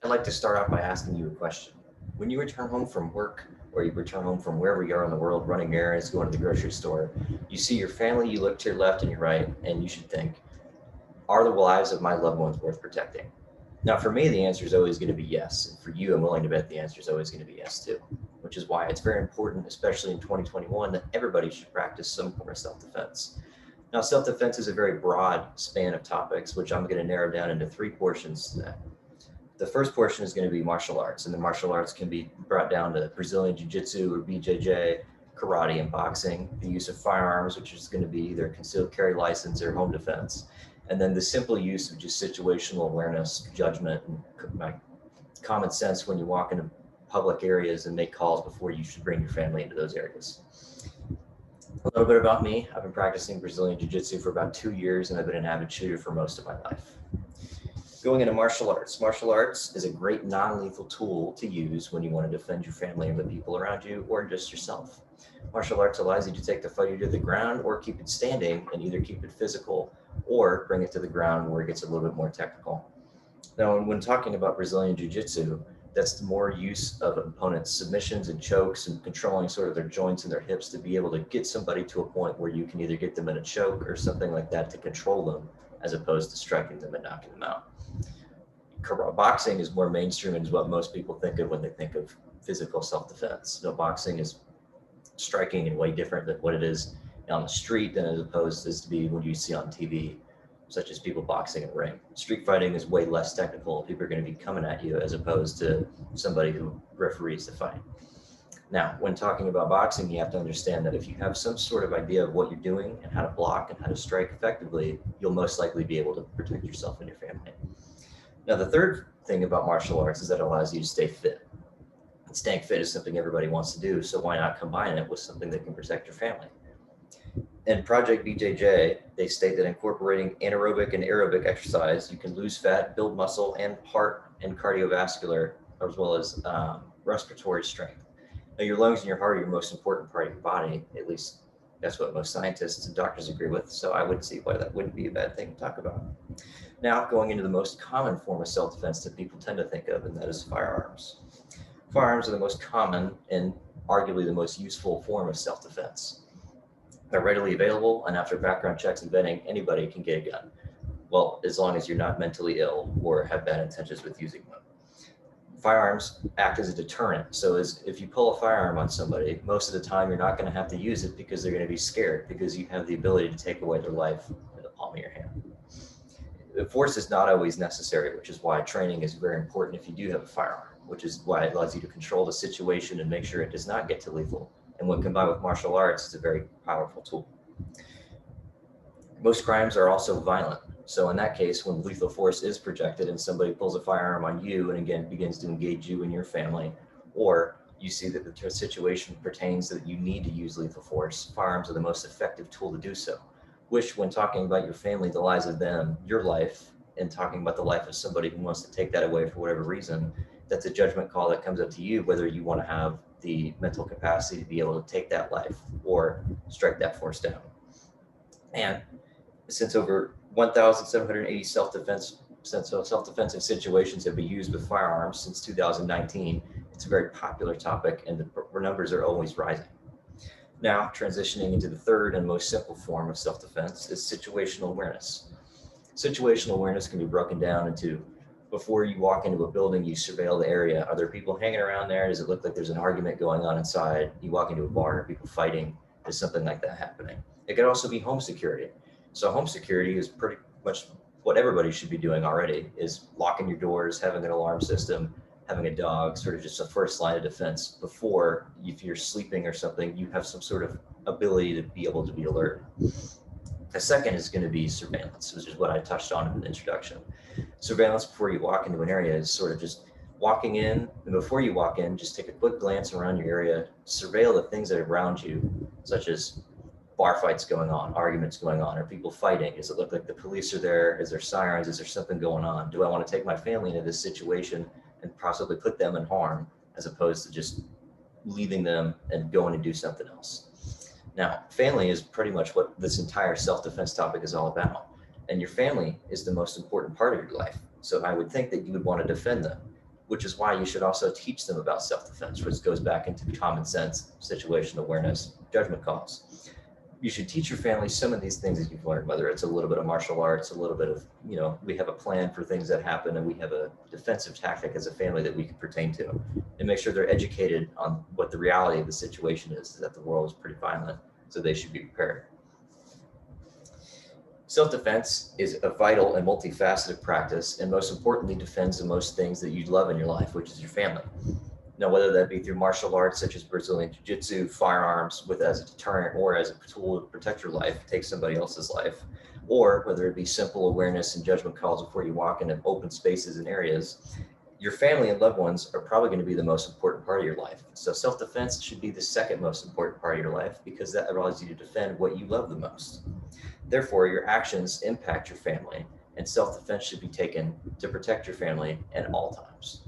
I'd like to start off by asking you a question. When you return home from work or you return home from wherever you are in the world, running errands, going to the grocery store, you see your family, you look to your left and your right, and you should think, are the lives of my loved ones worth protecting? Now, for me, the answer is always going to be yes. And for you, I'm willing to bet the answer is always going to be yes, too, which is why it's very important, especially in 2021, that everybody should practice some form of self-defense. Now, self-defense is a very broad span of topics, which I'm going to narrow down into three portions today. The first portion is going to be martial arts, and the martial arts can be brought down to Brazilian Jiu-Jitsu or BJJ, karate and boxing, the use of firearms, which is going to be either concealed carry license or home defense, and then the simple use of just situational awareness, judgment, and common sense when you walk into public areas and make calls before you should bring your family into those areas. A little bit about me. I've been practicing Brazilian Jiu-Jitsu for about 2 years, and I've been an avid shooter for most of my life. Going into martial arts. Martial arts is a great non-lethal tool to use when you want to defend your family and the people around you, or just yourself. Martial arts allows you to take the fighter to the ground or keep it standing and either keep it physical or bring it to the ground where it gets a little bit more technical. Now, when talking about Brazilian Jiu-Jitsu, that's the more use of opponents' submissions and chokes and controlling sort of their joints and their hips to be able to get somebody to a point where you can either get them in a choke or something like that to control them, as opposed to striking them and knocking them out. Boxing is more mainstream and is what most people think of when they think of physical self-defense. No, boxing is striking and way different than what it is on the street than as opposed to be what you see on TV, such as people boxing in a ring. Street fighting is way less technical. People are going to be coming at you as opposed to somebody who referees the fight. Now, when talking about boxing, you have to understand that if you have some sort of idea of what you're doing and how to block and how to strike effectively, you'll most likely be able to protect yourself and your family. Now, the third thing about martial arts is that it allows you to stay fit. And staying fit is something everybody wants to do, so why not combine it with something that can protect your family? In Project BJJ, they state that incorporating anaerobic and aerobic exercise, you can lose fat, build muscle, and heart and cardiovascular, as well as respiratory strength. Now, your lungs and your heart are your most important part of your body, at least that's what most scientists and doctors agree with, so I wouldn't see why that wouldn't be a bad thing to talk about. Now, going into the most common form of self-defense that people tend to think of, and that is firearms. Firearms are the most common and arguably the most useful form of self-defense. They're readily available, and after background checks and vetting, anybody can get a gun. Well, as long as you're not mentally ill or have bad intentions with using one. Firearms act as a deterrent. So if you pull a firearm on somebody, most of the time you're not going to have to use it because they're going to be scared because you have the ability to take away their life in the palm of your hand. The force is not always necessary, which is why training is very important if you do have a firearm, which is why it allows you to control the situation and make sure it does not get to lethal. And when combined with martial arts, it's a very powerful tool. Most crimes are also violent. So in that case, when lethal force is projected and somebody pulls a firearm on you and again begins to engage you and your family, or you see that the situation pertains that you need to use lethal force, firearms are the most effective tool to do so. Which, when talking about your family, the lives of them, your life, and talking about the life of somebody who wants to take that away for whatever reason, that's a judgment call that comes up to you, whether you want to have the mental capacity to be able to take that life or strike that force down. And since over 1,780 self-defensive situations have been used with firearms since 2019, it's a very popular topic, and the numbers are always rising. Now, transitioning into the third and most simple form of self-defense is situational awareness. Situational awareness can be broken down into, before you walk into a building, you surveil the area. Are there people hanging around there? Does it look like there's an argument going on inside? You walk into a bar, are people fighting? Is something like that happening? It could also be home security. So home security is pretty much what everybody should be doing already, is locking your doors, having an alarm system, having a dog, sort of just a first line of defense before, if you're sleeping or something, you have some sort of ability to be able to be alert. The second is going to be surveillance, which is what I touched on in the introduction. Surveillance before you walk into an area is sort of just walking in, and before you walk in, just take a quick glance around your area, surveil the things that are around you, such as bar fights going on, arguments going on, are people fighting? Does it look like the police are there? Is there sirens? Is there something going on? Do I want to take my family into this situation and possibly put them in harm, as opposed to just leaving them and going to do something else? Now, family is pretty much what this entire self-defense topic is all about. And your family is the most important part of your life. So I would think that you would want to defend them. which is why you should also teach them about self-defense, which goes back into common sense, situational awareness, judgment calls. You should teach your family some of these things that you've learned, whether it's a little bit of martial arts, a little bit of, we have a plan for things that happen, and we have a defensive tactic as a family that we can pertain to, and make sure they're educated on what the reality of the situation is that the world is pretty violent, so they should be prepared. Self-defense is a vital and multifaceted practice, and most importantly, defends the most things that you love in your life, which is your family. Now, whether that be through martial arts such as Brazilian Jiu-Jitsu, firearms as a deterrent or as a tool to protect your life, take somebody else's life, or whether it be simple awareness and judgment calls before you walk into open spaces and areas, your family and loved ones are probably going to be the most important part of your life. So self-defense should be the second most important part of your life, because that allows you to defend what you love the most. Therefore, your actions impact your family, and self-defense should be taken to protect your family at all times.